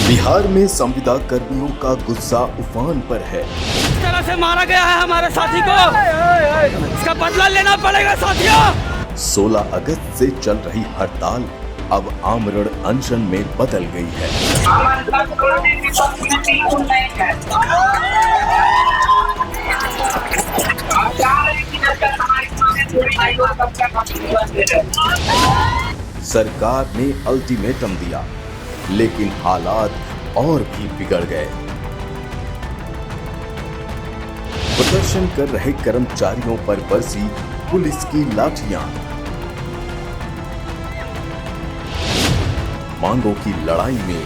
बिहार में संविदा कर्मियों का गुस्सा उफान पर है। इस तरह से मारा गया है हमारे साथी को, इसका बदला लेना पड़ेगा साथियों। 16 अगस्त से चल रही हड़ताल अब आमरण अनशन में बदल गई है। सरकार ने अल्टीमेटम दिया, लेकिन हालात और भी बिगड़ गए। प्रदर्शन कर रहे कर्मचारियों पर बरसी पुलिस की लाठियां। मांगों की लड़ाई में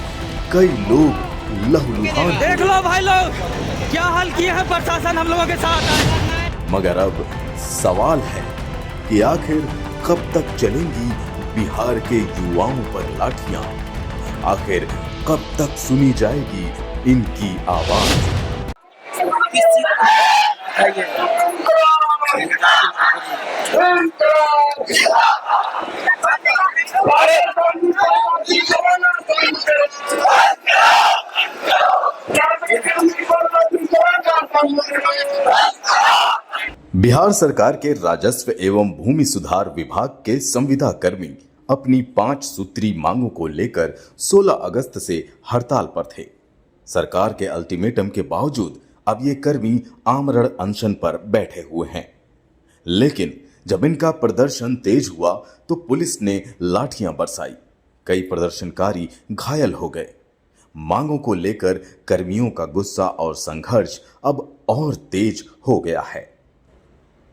कई लोग लहूलुहान। देख लो भाई लोग, क्या हाल किया है प्रशासन हम लोगों के साथ। मगर अब सवाल है कि आखिर कब तक चलेंगी बिहार के युवाओं पर लाठियां? आखिर कब तक सुनी जाएगी इनकी आवाज? बिहार सरकार के राजस्व एवं भूमि सुधार विभाग के संविदा कर्मी अपनी 5 सूत्री मांगों को लेकर 16 अगस्त से हड़ताल पर थे। सरकार के अल्टीमेटम के बावजूद अब ये कर्मी आमरण अनशन पर बैठे हुए हैं। लेकिन जब इनका प्रदर्शन तेज हुआ तो पुलिस ने लाठियां बरसाई। कई प्रदर्शनकारी घायल हो गए। मांगों को लेकर कर्मियों का गुस्सा और संघर्ष अब और तेज हो गया है।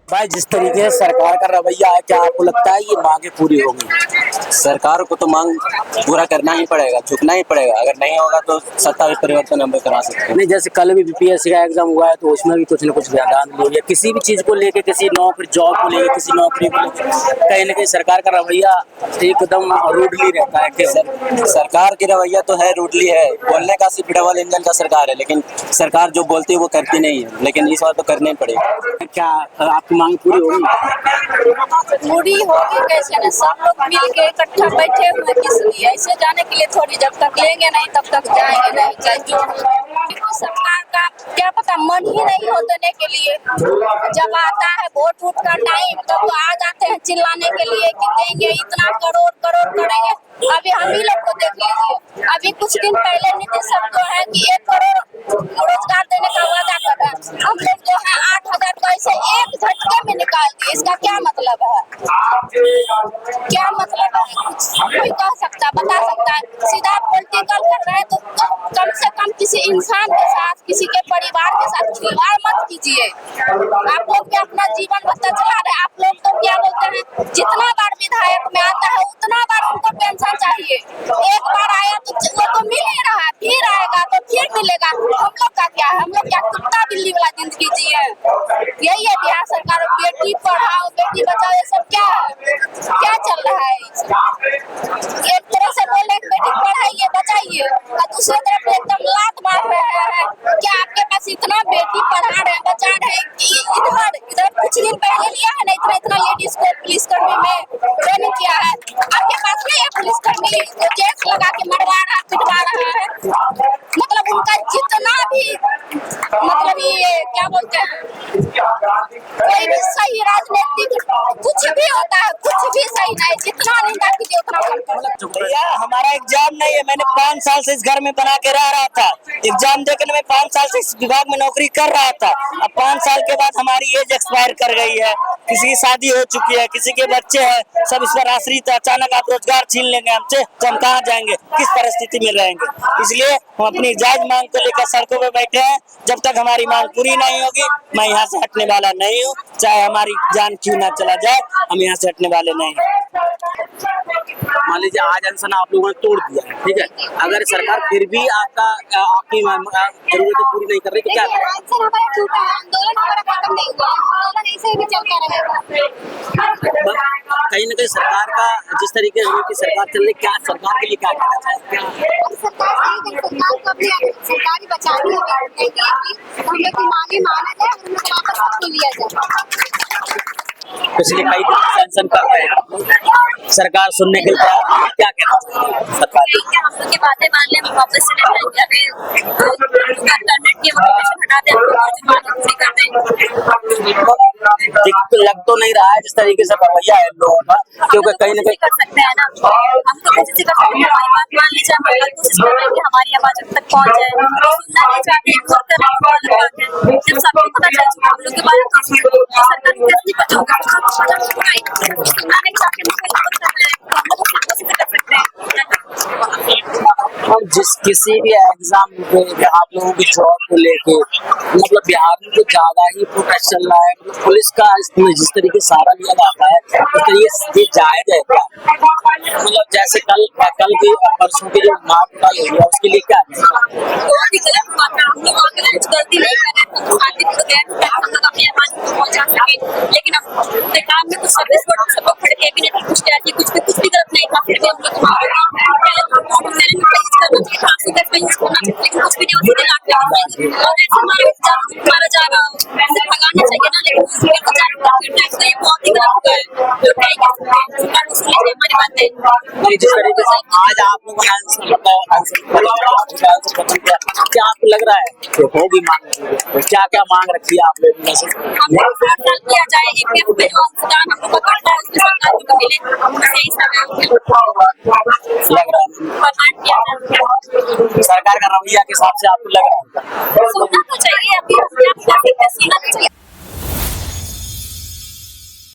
भाई, जिस तरीके से सरकार का रवैया है, क्या आपको लगता है ये मांगे पूरी होंगी? सरकार को तो मांग पूरा करना ही पड़ेगा, झुकना ही पड़ेगा। अगर नहीं होगा तो सत्ता भी परिवर्तन हम करा सकते हैं। नहीं, जैसे कल भी बीपीएससी का एग्जाम हुआ है तो उसमें भी कुछ न कुछ बयान लिए, किसी भी चीज को लेके, किसी नौकरी जॉब को लेके, किसी नौकरी को लेके कहीं ना कहीं सरकार का रवैया एकदम रूडली रहता है। कि सरकार की रवैया तो है, रूडली है, बोलने का सिर्फ डबल इंजन का सरकार है, लेकिन सरकार जो बोलती है वो करती नहीं है। लेकिन इस बार तो करना ही पड़ेगा। क्या आपकी मांग पूरी होगी? पूरी होगी कैसे ना, सब लोग मिल के इकट्ठा बैठे हुए किस लिए? ऐसे जाने के लिए थोड़ी, जब तक लेंगे नहीं तब तक जाएंगे नहीं। चाहे जो सरकार का क्या पता मन ही नहीं हो देने के लिए। जब आता है वोट वोट का टाइम तब तो आ जाते हैं चिल्लाने के लिए कि देंगे इतना, करोड़ करोड़ करेंगे। अभी हम ही लोग को देख लीजिए, अभी कुछ दिन पहले नीतीश सर जो है कि 1 करोड़ रोजगार देने का वादा कर रहे हैं। हम लोग जो है 8,000 तो ऐसे एक झटके में निकाल दिए। इसका क्या मतलब है? क्या मतलब है? कोई कह सकता, बता सकता है? सीधा पॉलिटिकल कर रहे हैं तो कम से कम किसी इंसान के साथ, किसी के परिवार के साथ खिलवाड़ मत कीजिए। आप लोग भी अपना जीवन बता चला रहे। आप लोग तो क्या बोलते हैं, जितना बार विधायक में आता है उतना बार उनको पेंशन चाहिए। एक बार आया तो वो तो मिल ही रहा है, फिर आएगा तो फिर मिलेगा। हम लोग का क्या है? हम लोग क्या कुत्ता बिल्ली वाला जिंदगी जिए? यही है बिहार सरकार। बेटी पढ़ाओ, बेटी बचाओ, ये सब क्या है? क्या चल रहा है? एक तरह से बोले बेटी पढ़ाइए बचाइए और दूसरे तरफ एकदम लात मार रहे हैं। क्या आपके पास इतना बेटी पढ़ा रहे बचा रहे कि इधर कुछ दिन पहले लिया है ना, इतना लेडीज को पुलिसकर्मी में ट्रेनिंग किया है। आपके पास नहीं है पुलिसकर्मी जो जेस लगा के मरवा रहा, पिटवा रहा है? मतलब उनका जितना भी, मतलब ये क्या बोलते हैं, कोई भी सही राजनीतिक कुछ भी होता है, कुछ भी सही नहीं। जितना निंदा कीजिए उतना कम। भैया, हमारा एग्जाम नहीं है। मैंने 5 साल से इस घर में बना के रह रहा था। एग्जाम देकर मैं 5 साल से इस विभाग में नौकरी कर रहा था। अब 5 साल के बाद हमारी एज एक्सपायर कर गई है। किसी की शादी हो चुकी है, किसी के बच्चे हैं, सब इस पर आश्रित है। अचानक आप रोजगार छीन लेंगे हमसे तो हम कहाँ जाएंगे, किस परिस्थिति में रहेंगे? इसलिए हम अपनी जायज मांग को लेकर सड़कों पर बैठे हैं। जब तक हमारी मांग पूरी नहीं होगी मैं यहाँ से हटने वाला नहीं हूँ। चाहे हमारी जान क्यों ना चला जाए, हम यहाँ से हटने वाले नहीं हैं। मान लीजिए आज अनशन आप लोगों ने तोड़ दिया है, ठीक है? अगर सरकार फिर भी आपकी जरूरतें पूरी नहीं कर रही तो क्या करें? आंदोलन हमारा खत्म नहीं हुआ, आंदोलन ऐसे ही चलता रहेगा। कहीं ना कहीं सरकार का जिस तरीके से सरकार चल रही, क्या सरकार के लिए क्या कहना चाहिए? सरकार को अपनी सरकारी बचानी है, हम लोग की मांगे माना जाए, वापस लिया जाए। तो इसलिए कई टेंशन कर रहे हैं। सरकार सुनने के लिए क्या कहना चाहिए सरकार? हम लोग की बातें मान ले, हम वापस से इंटरनेट की हटा दें, पूरी कर दें। लग तो नहीं रहा है जिस तरीके से रवैया है इन लोगों का, क्योंकि कहीं ना कहीं कर सकते हैं ना, हम तो कैसे कर सकते हैं। हमारी बात मान लीजिए, हम कल कोशिश कर रहे हैं कि हमारी आवाज अब तक पहुंच जाए, सुनना नहीं चाहते हैं, खुद करने की अलग बात है। जब सबको पता चल चुका हम लोग के बारे में, सरकार को कैसे नहीं पता होगा, सुनना नहीं चाहते, हम लोग कोशिश कर सकते हैं। और जिस किसी भी एग्जाम में आप लोगों की जॉब को लेके मतलब बिहार में तो ज्यादा ही प्रोटेस्ट चल रहा है, मतलब पुलिस का इसमें जिस तरीके से सहारा लिया जाता है उस तरीके ये जायज है क्या? मतलब जैसे कल की परसों की जो मार हुई है उसके लिए क्या बहुत ही गलत बात है। हम लोग अगर कुछ गलती नहीं कर रहे तो शांति से गए, हम लोग अपनी आवाज को पहुंचा सके। लेकिन अब सरकार में कुछ सर्विस बोर्ड सब लोग खड़े भी नहीं, कुछ कुछ भी गलत नहीं था, फिर भी हम लोग कुछ भी नहीं और ऐसे हमारा जा रहा है, भगाना चाहिए ना, लेकिन ये बहुत ही गलत है। हमारी बातें जिस तरीके से आज आप लोगों ने आंसर क्या आपको लग रहा है कि होगी मांग? क्या क्या मांग रखी है आप लोगों ने? हमें किया जाए EPF में जो अनुदान हम लोग को करता है उसमें सरकार को मिले, यही सब लग रहा है सरकार का रवैया के हिसाब से आपको लग रहा है सुनना तो चाहिए, अभी सीना तो चाहिए।